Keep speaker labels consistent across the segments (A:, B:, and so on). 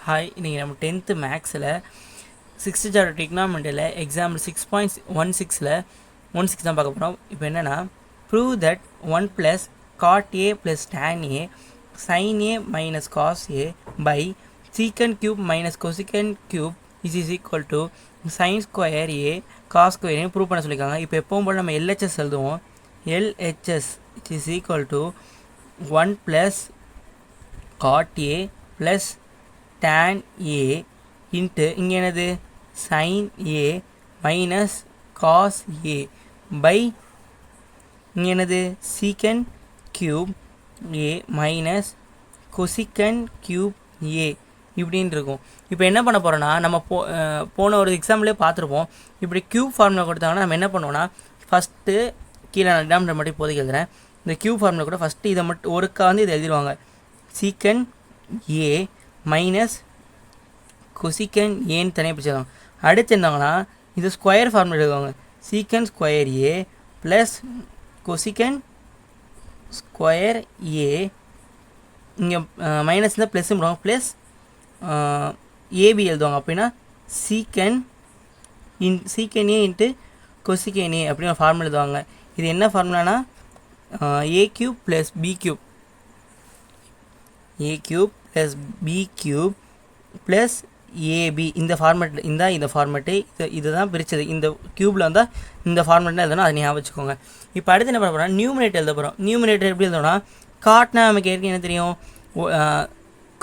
A: Hi, இன்றைக்கி நம்ம 10th மேக்ஸில் 6th சாப்டர் டிக்னாமெண்ட்டில் எக்ஸாம்பிள் 6.16 தான் பார்க்க போகிறோம். இப்போ என்னென்னா, prove that 1 + cot a + tan a sin a minus cos a by secant cube minus cosecant cube is equal to sin square a cos square a prove பண்ண சொல்லியிருக்காங்க. இப்போ எப்பவும் போல் நம்ம LHS எழுதுவோம். LHS is equal to 1 + cot a + tan a into இங்கே என்னது sin a minus cos a by இங்கே என்னது secant cube a minus cosecant cube a இப்படின்னு இருக்கும். இப்போ என்ன பண்ண போகிறோன்னா, நம்ம போன ஒரு எக்ஸாம்பிளே பார்த்துருப்போம். இப்படி க்யூப் ஃபார்முலா கொடுத்தாங்கன்னா நம்ம என்ன பண்ணுவோன்னா, ஃபஸ்ட்டு கீழே நான் டினாமினேட்டர் மட்டும் இப்போதைக்கு எழுதுறேன். இந்த க்யூப் ஃபார்முலா கூட ஃபஸ்ட்டு இதை மட்டும் ஒருக்கா வந்து இதை எழுதிடுவாங்க. secant a மைனஸ் கொசிக்கன் ஏன்னு தனியாக பிடிச்சிருக்காங்க. அடுத்து இருந்தாங்கன்னா இது ஸ்கொயர் ஃபார்முலா எழுதுவாங்க. சீக்கன் ஸ்கொயர் ஏ ப்ளஸ் கொசிக்கன் ஸ்கொயர் ஏ, இங்கே மைனஸ் இருந்தால் ப்ளஸ் போடுவாங்க, ப்ளஸ் ஏபி எழுதுவாங்க. அப்படின்னா சீக்கன் ஏ இன்ட்டு கொசிக்கன் ஏ அப்படின்னு ஒரு ஃபார்முலா எழுதுவாங்க. இது என்ன ஃபார்முலானா A cube plus B cube, A cube plus B cube plus AB. இந்த ஃபார்மேட் இந்த ஃபார்மேட்டு இதுதான் பிரித்தது. இந்த க்யூப்பில் வந்தால் இந்த ஃபார்மேட்னா எழுதணும், அதை ஞாபகம் வச்சுக்கோங்க. இப்போ அடுத்து என்ன பண்ண போகிறோம், நியூமினேட்டர் எழுத போகிறோம். நியூமினேட்டர் எப்படி எழுதணும்னா, காட்னா நமக்கு ஏற்கனவே என்ன தெரியும்,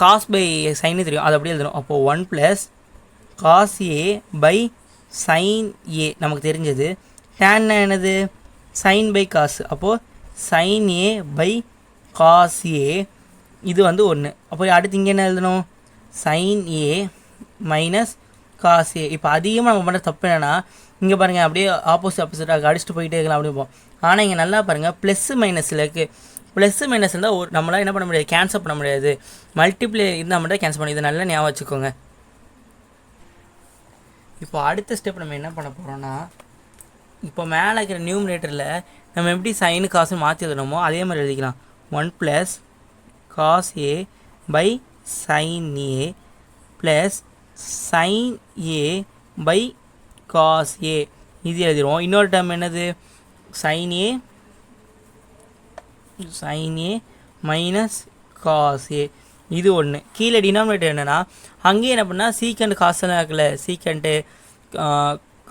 A: காஸ் பை சைன்னு தெரியும், அது அப்படியே எழுதணும். அப்போது 1 + cos a by sin a நமக்கு தெரிஞ்சது. டேன்னா என்னது, சைன் பை காசு, அப்போது sin a by cos a, இது வந்து 1. அப்போ அடுத்து இங்கே என்ன எழுதணும், sin a minus cos A. இப்போ அதிகமாக நம்ம பண்ணுற தப்பு என்னென்னா, இங்கே பாருங்கள் அப்படியே ஆப்போசிட்டாக அடிச்சுட்டு போயிட்டே இருக்கலாம் அப்படி போகும். ஆனால் இங்கே நல்லா பாருங்கள், ப்ளஸ்ஸு மைனஸில் இருக்குது. ப்ளஸ்ஸு மைனஸ் இருந்தால் நம்மளால் என்ன பண்ண முடியாது, கேன்சல் பண்ண முடியாது. மல்டிப்ளை இருந்தால் மட்டும் கேன்சல் பண்ணி, இதை நல்லா ஞாபகம் வச்சுக்கோங்க. இப்போ அடுத்த ஸ்டெப் நம்ம என்ன பண்ண போகிறோன்னா, இப்போ மேலே இருக்கிற நியூமினேட்டரில் நம்ம எப்படி சைனு காசுன்னு மாற்றி எழுதணுமோ அதே மாதிரி எழுதிக்கலாம். 1 + cos a by sin a plus sin a by cos a, இது எழுதிடுவோம். இன்னொரு டேர்ம் என்னது, sin a minus cos a, இது ஒன்று. கீழே டினாமினேட்டர் என்னென்னா, அங்கேயே என்ன பண்ணால் சீக்கண்ட் காசெல்லாம் இருக்குல்ல, சீக்கண்ட்டு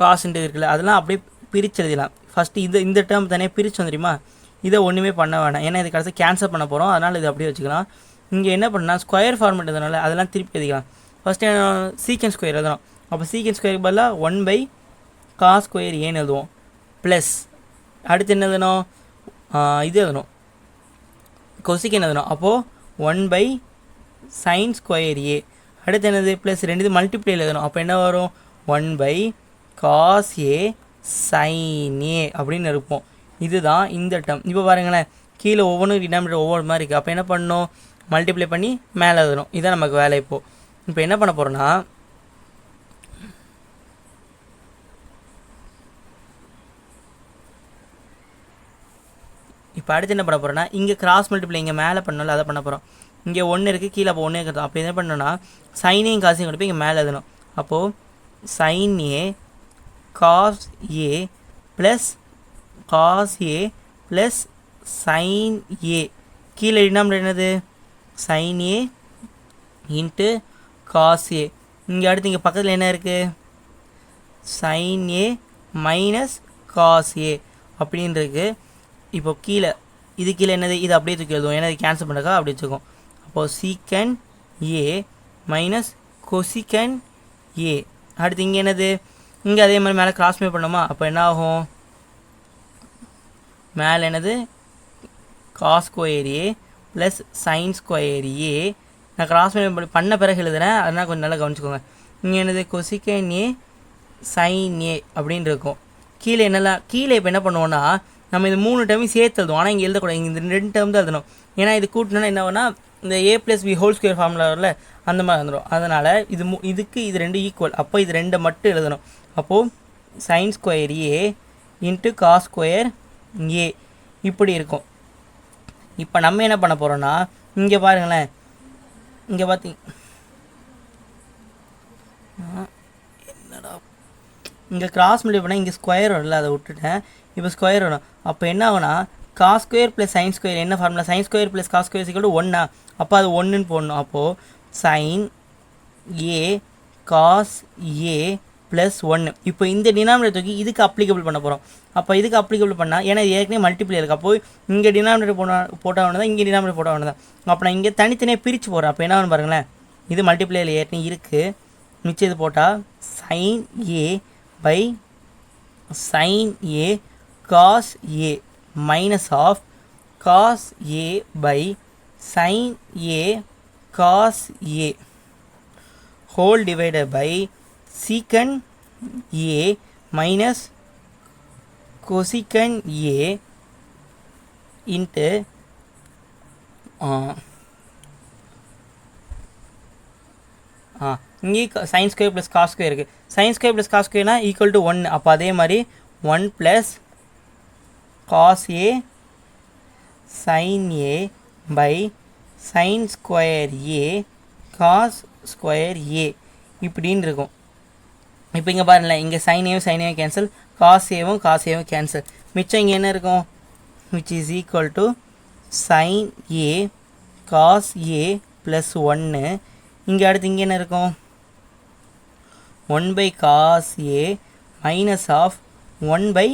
A: காசுன்ட்டு இருக்குல்ல, அதெல்லாம் அப்படியே பிரித்து எழுதிடலாம். ஃபஸ்ட்டு இந்த டேர்ம் தனியாக பிரித்து வந்துடுமா, இதை ஒன்றுமே பண்ண வேணாம், ஏன்னா இது கடைசி கேன்சல் பண்ண போகிறோம், அதனால் இது அப்படியே வச்சுக்கலாம். இங்கே என்ன பண்ணால் ஸ்கொயர் ஃபார்மேட் இதனால் அதெல்லாம் திருப்பி எழுதிக்கலாம். ஃபஸ்ட்டு சீக்கன் ஸ்கொயர் எழுதணும். அப்போ சீக்கன் ஸ்கொயருக்கு பதிலாக 1 பை காஸ் ஸ்கொயர் ஏன்னு எழுதுவோம். ப்ளஸ் அடுத்து என்ன எழுதணும், இது எழுதணும், கொசிக்கன் எழுதணும். அப்போது 1 பை சைன் ஸ்கொயர் ஏ. அடுத்து என்னது, ப்ளஸ் ரெண்டு இது மல்டிப்ளை எழுதணும். அப்போ என்ன வரும், 1 பை காஸ் ஏ சைன் ஏ அப்படின்னு இருப்போம். இதுதான் இந்த டேர்ம். இப்போ பாருங்களேன், கீழே ஒவ்வொன்றும் டினாமினேட்டர் ஒவ்வொரு மாதிரி இருக்குது. அப்போ என்ன பண்ணணும், மல்டிப்ளை பண்ணி மேலே எழுதணும். இதுதான் நமக்கு வேலை. இப்போ என்ன பண்ண போகிறோன்னா, இப்போ அடுத்து என்ன பண்ண போகிறோன்னா, இங்கே கிராஸ் மல்டிப்ளை இங்கே மேலே பண்ணல, அதை பண்ண போகிறோம். இங்கே 1 இருக்குது, கீழே அப்போ 1 இருக்குது. அப்போ என்ன பண்ணணும்னா, சைனையும் காசையும் கொண்டு போய் இங்கே மேலே எழுதணும். அப்போது sin a cos a plus cos a plus sin a, கீழே டினாமினேட்டர் என்னது, sin a into cos a. இங்கே அடுத்து இங்கே பக்கத்தில் என்ன இருக்குது, sin a minus cos a அப்படின்னு இருக்குது. இப்போ கீழே இது கீழே என்னது, இது அப்படியே தூக்கி எழுதுவோம், ஏன்னா இது கேன்சல் பண்ணுறக்கா அப்படி வச்சுக்கோம். அப்போது சீக்கன் a மைனஸ் கொசிக்கன் a. அடுத்து இங்கே என்னது, இங்கே அதே மாதிரி மேலே கிராஸ்மே பண்ணோமா, அப்போ என்ன ஆகும், மேலே என்னது காஸ் ஸ்கொயர் ஏ ப்ளஸ் சைன் ஸ்கொயர் ஏ. நான் கிராஸ் பண்ண பிறகு எழுதுறேன், அதனால் கொஞ்சம் நல்லா கவனிச்சுக்கோங்க. இங்கே என்னது கொசிக்கன் ஏ சைன் ஏ அப்படின்னு இருக்கும். கீழே என்னெல்லாம், கீழே இப்போ என்ன பண்ணுவோன்னா, நம்ம இது 3 டேர்மையும் சேர்த்து எழுதுவோம். ஆனால் இங்கே எழுதக்கூடாது, இங்கே இந்த 2 டேர்ம் தான் எழுதணும். ஏன்னா இது கூட்டினா என்ன ஆகுனா, இந்த a + b whole square formula வரல, அந்த மாதிரி வந்துடும். அதனால் இதுக்கு இது 2 ஈக்குவல், அப்போ இது 2 மட்டும் எழுதணும். அப்போது sign square A into cos square ஏ இப்படி இருக்கும். இப்போ நம்ம என்ன பண்ண போகிறோன்னா, இங்கே பாருங்களேன், இங்கே என்னடா இங்கே கிராஸ் மல்டிப்ளை பண்ணால் இங்கே ஸ்கொயர் வரும்ல, அதை விட்டுட்டேன். இப்போ ஸ்கொயர் வரும். அப்போ என்ன ஆகுனா cos square plus sine square என்ன formula? Sine square plus cos square equal to 1. அப்போ அது 1ன்னு போடணும். அப்போது sine A cos A plus 1. இப்போ இந்த டினாமினேட்டர் தூக்கி இதுக்கு அப்ளிகபிள் பண்ண போகிறோம். அப்போ இதுக்கு அப்ளிகபிள் பண்ணால் ஏன்னா ஏற்கனவே மல்டிப்ளை இருக்குது. அப்போது இங்கே டினாமினேட்டர் போட்டால் ஒன்று தான், இங்கே டினாமினேட்டர் போட்டால் ஒன்று தான். அப்போ நான் இங்கே தனித்தனியாக பிரித்து போகிறேன். அப்போ என்ன பாருங்களேன், இது மல்டிப்ளையில் ஏற்கனவே இருக்குது. மிச்சம் இது போட்டால் sine A by sin a cos a minus of cos a by sin a cos a whole divided by secant a minus cosecant a into இங்கே sine square plus cos square இருக்குது. சைன் ஸ்கொயர் ப்ளஸ் காஸ் ஸ்கொயர்னா equal to 1. அப்போ அதே மாதிரி 1 plus cos A sine A by sine square A cos square A இப்படின்னு இருக்கும். இப்போ இங்கே பாருங்களேன், இங்கே சைனேவும் கேன்சல், காஸ் ஏவும் கேன்சல். மிச்சம் இங்கே என்ன இருக்கும், which is equal to sine A cos A plus 1. இங்கே அடுத்து இங்கே என்ன இருக்கும், 1 by cos a minus of 1 by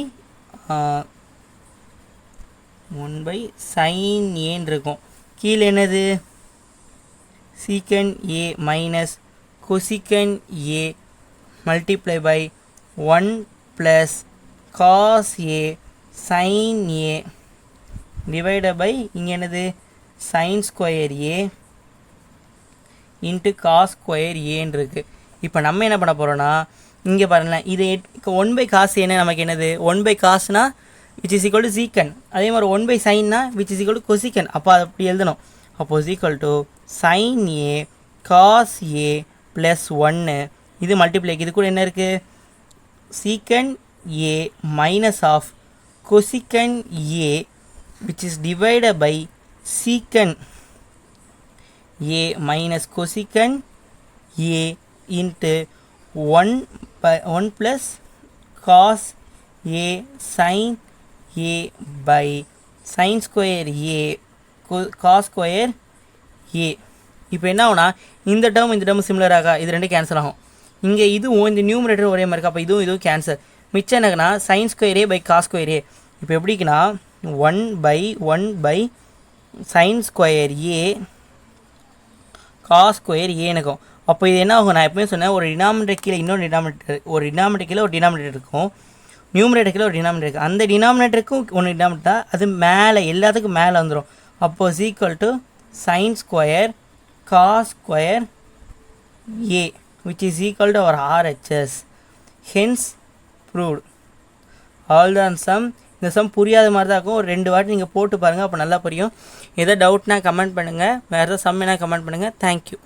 A: sin a இருக்கும். கீழே என்னது secant a minus cosecant a multiply by 1 plus cos a sin a divided by இங்கே என்னது sin square a into cos square a இருக்குது. இப்போ நம்ம என்ன பண்ண போகிறோன்னா இங்கே பாருங்களேன், இது 1 by cos ஏன்னா நமக்கு என்னது 1 by cosனா which is equal to secant. அதே மாதிரி 1 by சைன்னா which is equal to cosecant. அப்போ அது அப்படி எழுதணும். அப்போ is equal to sine A cos A plus 1. இது மல்டிப்ளைக்கு இது கூட என்ன இருக்குது, secant A minus of cosecant A which is divided by secant a minus cosecant a into 1 plus cos a sin a by sin square a cos square a. இப்போ என்ன ஆகுனா இந்த டேர்ம் சிமிலராக இது ரெண்டு கேன்சல் ஆகும். இங்கே இதுவும் இந்த நியூமரேட்டர் ஒரே மாதிரி இருக்குது. அப்போ இதுவும் கேன்சல். மிச்சம் என்னக்குன்னா sine square A by cos square A. இப்போ எப்படிக்குன்னா 1 by sin square a cos square ஏனுக்கும். அப்போ இது என்ன ஆகும், நான் எப்பவுமே சொன்னேன், ஒரு டினாமினேட்டர் கீழே இன்னொரு டினாமினேட்டர், ஒரு டினாமினேட்டர் கீழே ஒரு டினாமினேட்டர் இருக்கும், நியூமரேட்டர் கீழே ஒரு டினாமினேட்டர் இருக்குது. அந்த டினாமினேட்டருக்கும் ஒன்று டினாமினேட்டர் அது மேலே எல்லாத்துக்கும் மேலே வந்துடும். அப்போ is equal to sine square cos square A which is equal to our RHS. Hence proved. All தான் சம். இந்த சம் புரியாத மாதிரி தான் இருக்கும். ஒரு 2 வாட்டி நீங்கள் போட்டு பாருங்கள், அப்போ நல்லா புரியும். எதாவது டவுட்னா கமெண்ட் பண்ணுங்கள், வேறு எதாவது சம் என்ன கமெண்ட் பண்ணுங்கள். தேங்க்யூ.